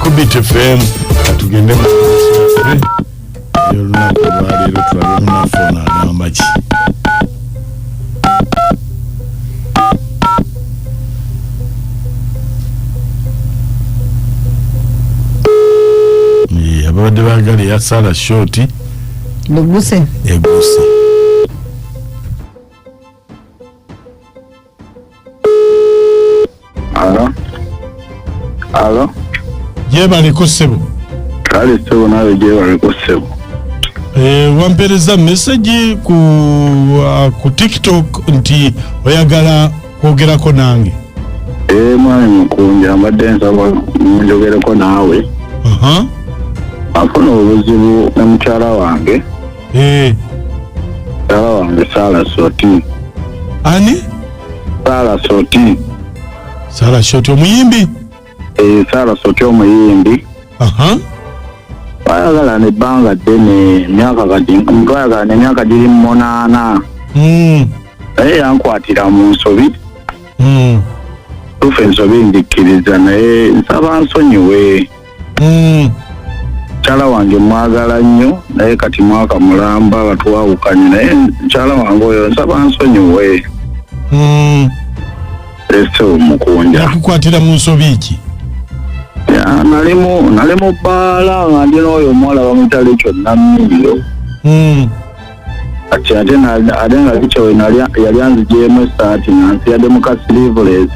Kubit FM tugende mu yolunaku lwaleero tulabe munafona agamba ki. Abadde baagala ya Sarah Short Luguse eguse. Alo. Yebaliko ssebo. Kale ssebo nawe yebaliko ssebo. Wampereza message ku TikTok nti oyagala kwogerako nange. Mwani mukunja mbadde nsaba njogereko naawe. Afuna obuzibu ne mukyala wange. Mukyala wange Sarah Short. Ani? Sarah Short. Sarah Short omuyimbi? Sarah Short omuyimbi. Bayagala ne bbanga ddene emyaka giri mu 8. Naye yankwatira mu nsobi. Tufe ensobi ndikkiriza naye nsaba nsonyiwe. Mukyala wange mwagala nnyo naye kati mwaka mulamba batwawukanye naye mukyala wange oyo nsaba nsonyiwe. Ese omukunja. Yakukwatira mu nsobi ki? Nali mu bbaala nga ndi n'oyo omuwala bamuyita Rachel Namiro. Kati ate nga Rachel yali anzigyemu essaati nga nsiyaddemu ka sleeveless.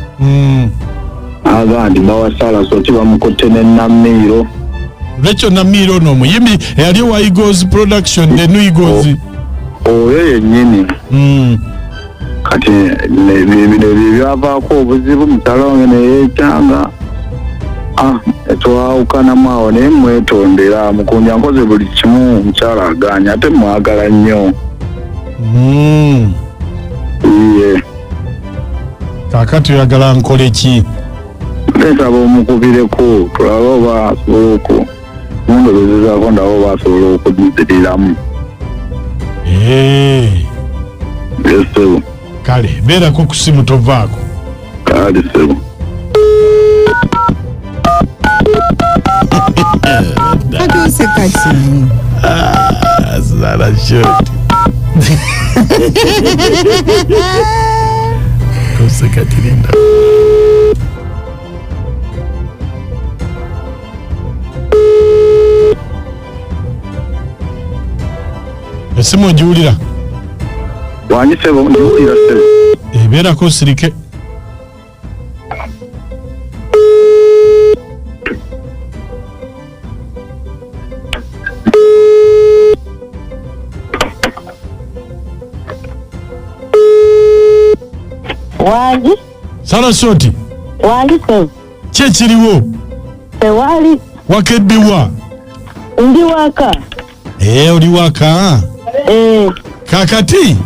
Aga nti bawa Sarah Short bamukutte ne Namiro. Rachel Namiro no muyimbi eyali wa Eagles Production the New Eagles. Oyo yennyini. Kati bino byavaako obuzibu mukyala wange ne yeetanga. Twawukanamu awo naye mwetondera mukunja nkoze buli kimu mukyala aganya ate mwagala nnyo. Iye. Kakati oyagala nkole ki? Nsaba omukubireko tulabe oba asobola okunondobezezaako ndaba oba asobola okudiziriramu. Yes, sebo. Kale beerako ku simu tovaako. Kale sebo. Atuuse kati. Sarah Short. Kose Katirinda. Esimu ogiwulira? Wanyi sebo ngiwulira sebo. Ebeerako sirike. Wangi? Sarah Short. Wangi sebo. Kye kiriwo? Tewali. Wakeddewa? Ndi waka. Oli waka? Kakati?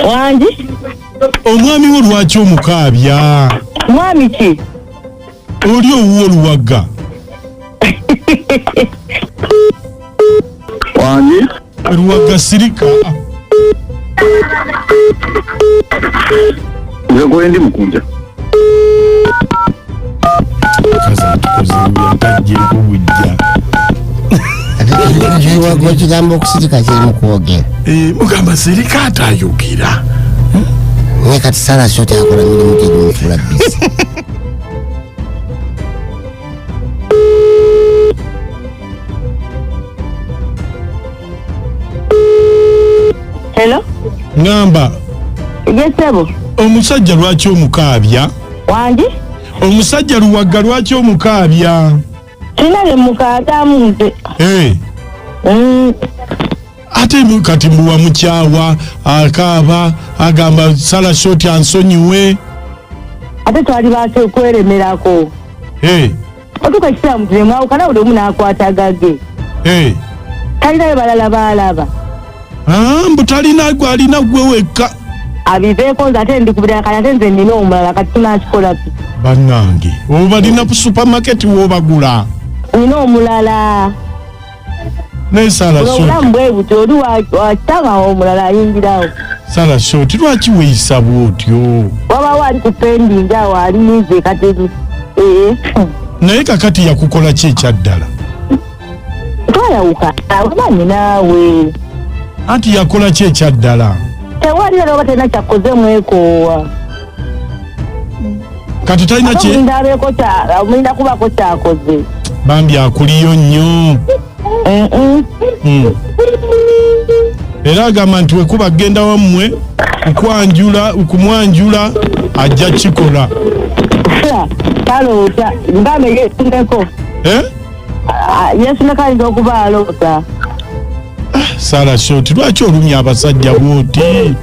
Wangi? Omwami wo lwaki omukaabya? Mwami ki? Oli owuwo oluwagga. Wangi? Luwagga sirika. Nze gwendi mukunja. Kaza tukoze yatajjeko bujja. Kiwago kigambo okusirika kiri mu kwogera. Mugamba sirika atayogera. Naye kati Sarah Short akola mirimu gy'emufuula bisi. Hello? Ngamba. Yes, sebo. Omusajja lwaki omukaabya? Wangi? Omusajja luwagga lwaki omukaabya? Tinale mukaatamu nze. Ate kati mbuwa mukyawa akaaba agamba Sarah Short ansonyiwe. Ate twali baase kweremerako. Otuka ekisaamu tulemwawukana buli omu n'akwatagage. Talinayo balala baalaba. Mbu talina gwalina gwe wekka. Abiveeko nze ate ndikubira kati ate nze nina omulala kati tunakikola ki? Bannange oba balina ku supermarket w'obagula. Nina omulala. Naye Sarah Short. Obulamu bwe buti oli wakitanga omulala ayingirawo. Sarah Short lwaki weeyisa bw'otyo? Wabaawo ali ku pending awo ali yize kateri. naye kakati yakukola ki ekyaddala? Twayawuka abamanyi naawe. Anti yakola ki ekyaddala? Tewali oba tena kyakoze mwekoowa. Kati talina ki? Omulinda kubako kyakoze. Bambi akuliyo nnyo. Era agamba nti wekuba genda wammwe okumwanjula ajja kikola. Kaloota ngambe yesuneko. Yesuneko ayinza okuba aloota. Sarah Short, lwaki olumya abasajja bwoti?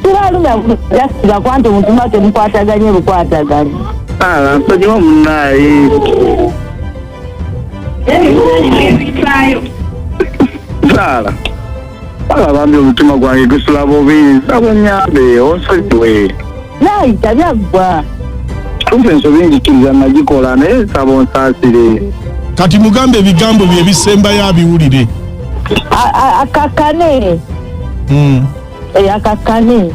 Siralumya jasira kwanti omuntu mwate mukwataganye bukwataganye. Nsonyiwa munnaye. Sarah. Bambi omutima gwange gusula bubi. Sabunyambe onsonyiwe. Nayita byaggwa. Kumpe ensobi njikiriza nagikola naye saba onsaasire. Kati mugambe ebigambo bye bisembayo abiwulire. Akakane. Akakane.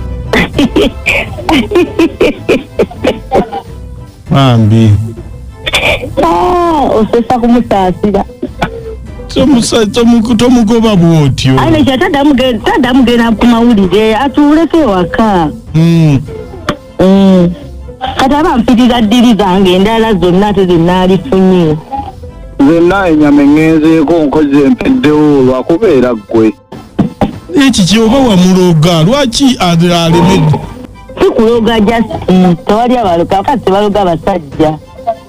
Bambi. Osesa kumusaasira. Tomugoba bwotyo. Ane kyatadamugenda ku mawulire atuuleko ewaka. Kati aba mpitira ddiri zange endala zonna ate zinnaalifunye. Zenna ennyama engenzeeko nkoze empeddewo lwakubeera ggwe. Eki kyoba wamuloga lwaki alemedde? Sikuloga Justin, tewali abaloga kati tebaloga abasajja.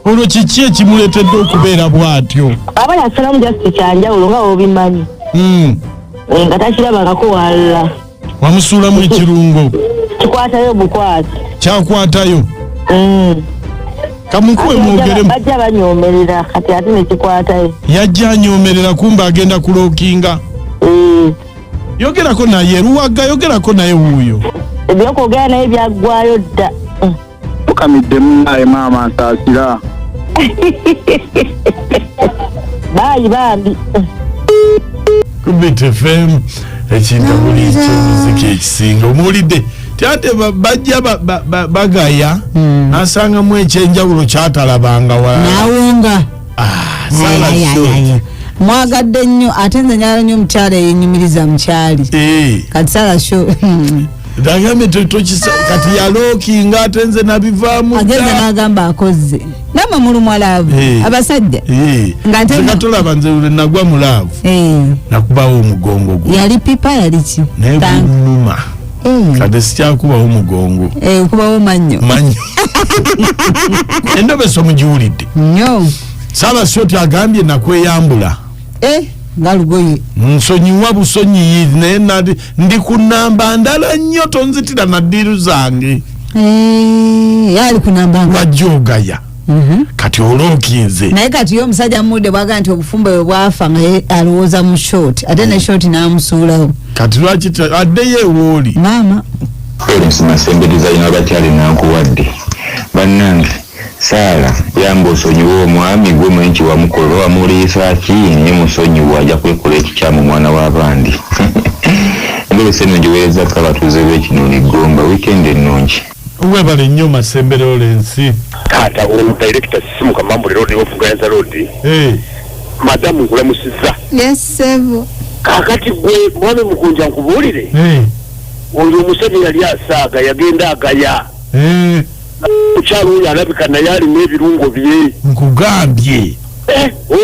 Olwo kiki ekimuleetedde okubeera bw'atyo? Aba yasalamu Justin kyanjawulo nga obimanyi. Nga takirabangako walala. Wamusuulamu ekirungo. Kikwatayo bukwata. Kyakwatayo. Kamukuwe mwogeremu. Bajja banyoomerera kati ate ne kikwatayo. Yajja anyoomerera kumba agenda kulookinga. Yogerako naye Luwaga, yogerako naye wuuyo. Ebyokwogera naye byaggwayo dda. Tukamidde munnaye maama nsaasira. Bayi bambi. Kubit FM ekintu buli ky'omuziki ekisinga omuwulidde ate bajja bagaya nasangamu ekyenjawulo kyatalabanga nawunga mwagadde nnyo ate nze nyala nnyo omukyala eyenyumiriza mukyali kati Sarah Short dagambe kati yalookinga ate nze nabivaamu ageze n'agamba akoze namwe mulu mwalaavu abasajja nga tolaba nze nagwa mulaavu nakubawo omugongo gwe yali pipa yali ki naye gunuma kade sikyakubawo omugongo kubawo mannyo endobeso mugiwulidde nnyo Sarah Short agambye nakweyambula nga lugoye nsonyiwa busonyiyizi naye ndi ku nnamba ndala nnyo tonzitira na ddiru zange yali ku namba wajjogaya kati olookinze naye kati yo omusajja mudde bwaga nti obufumbo bwe bwafa nga alowooza mu Short ate ne Short n'amusuulawo kati lwaki addeyo ewooli maama Florence Masembe designer bakyali nankuwadde bannange Sarah yamba osonyiwa omwami gwe mwenki wamukolo wamuliisa ki nye musonyiwa ajja kwekola ekikyamu mwana w'abandi endobesa eno giweereza kabatuuze b'ekinoni Gomba weekend ennungi webale nnyo Masembe Lawrence taata director simu kamambule road ofuganza road madamu nkulamusizza yes sevo kakati gwe mwami mukunja nkubuulire oyo omusajja yali asaaga yagenda agaya mukyalo oyo alabika naye alina ebirungo bye nkugambye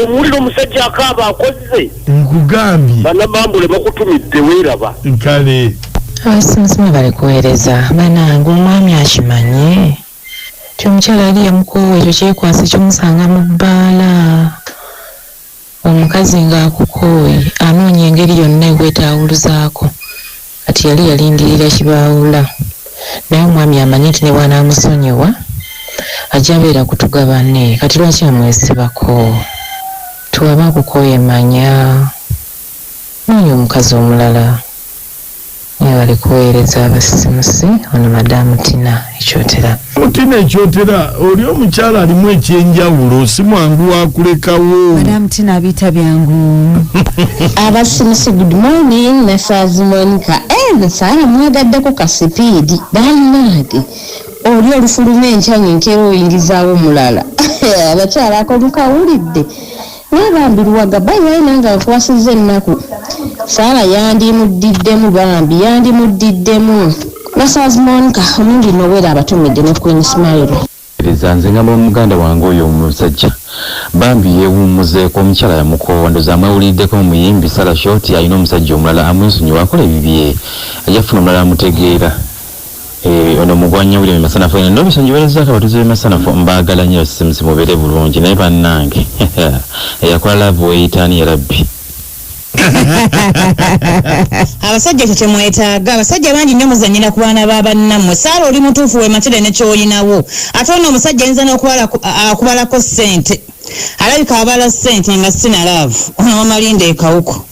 omuliro omusajja akaaba akoze nkugambye banamambule bakutumidde weeraba kale abasimusima bali kuweereza banange omwami akimanye ti omukyala yali yamukoowa ekyo kyekwasa kyomusanga mu bbaala omukazi ng'akukooye anoonya engeri yonna ekwetaawuluzaako kati yali yalindirira kibaawula naye omwami amanyi nti ne bwanaamusonyiwa ajja abeera kutugabane kati lwaki amwesibako tuwaba akukooye manya noonya omukazi omulala bali kuweereza abasimusi ono madamu Tina Ekyotera Tina Ekyotera oli omukyala alimu ekyenjawulo si mwangu wakulekawo madamu Tina abiyita byangu abasimusi good morning Mrs. Monica nze Sarah mwagaddeko ka sipiidi bannange oli olufuluma enkyanyi nkero oyingizaawo mulala abakyala akomukawulidde nabambiruwaga bayi nanga nkwasizza ennaku Saala yandimudiddemu bambi yandimudiddemu Nasaz Monica omungi nowera abatumidde ne Queen Smile nze ngamba omuganda wange oyo omusajja bambi yeewummuzeeko omukyala yamukoowa ndoza amawuliddeko omuyimbi Sala Short alina omusajja omulala amwesonyiwa akola ebibye ajja kufuna omulala amutegeera ono mugwanya William Masanafu eno bisonyiwerezaako abatuuze b'Masanafu mbaagala nnyo simusi mubeere bulungi naye bannange eyakola laavu weeyitaani ya rabbi abasajja kye kyemwetaaga abasajja bangi nnyo muzanyira ku baana ba bannammwe Saala oli mutuufu weematire ne ky'olinawo ate ono omusajja ayinza n'okubalako ssente alabika abala ssente nga sina laavu ono wamalinda ekawuko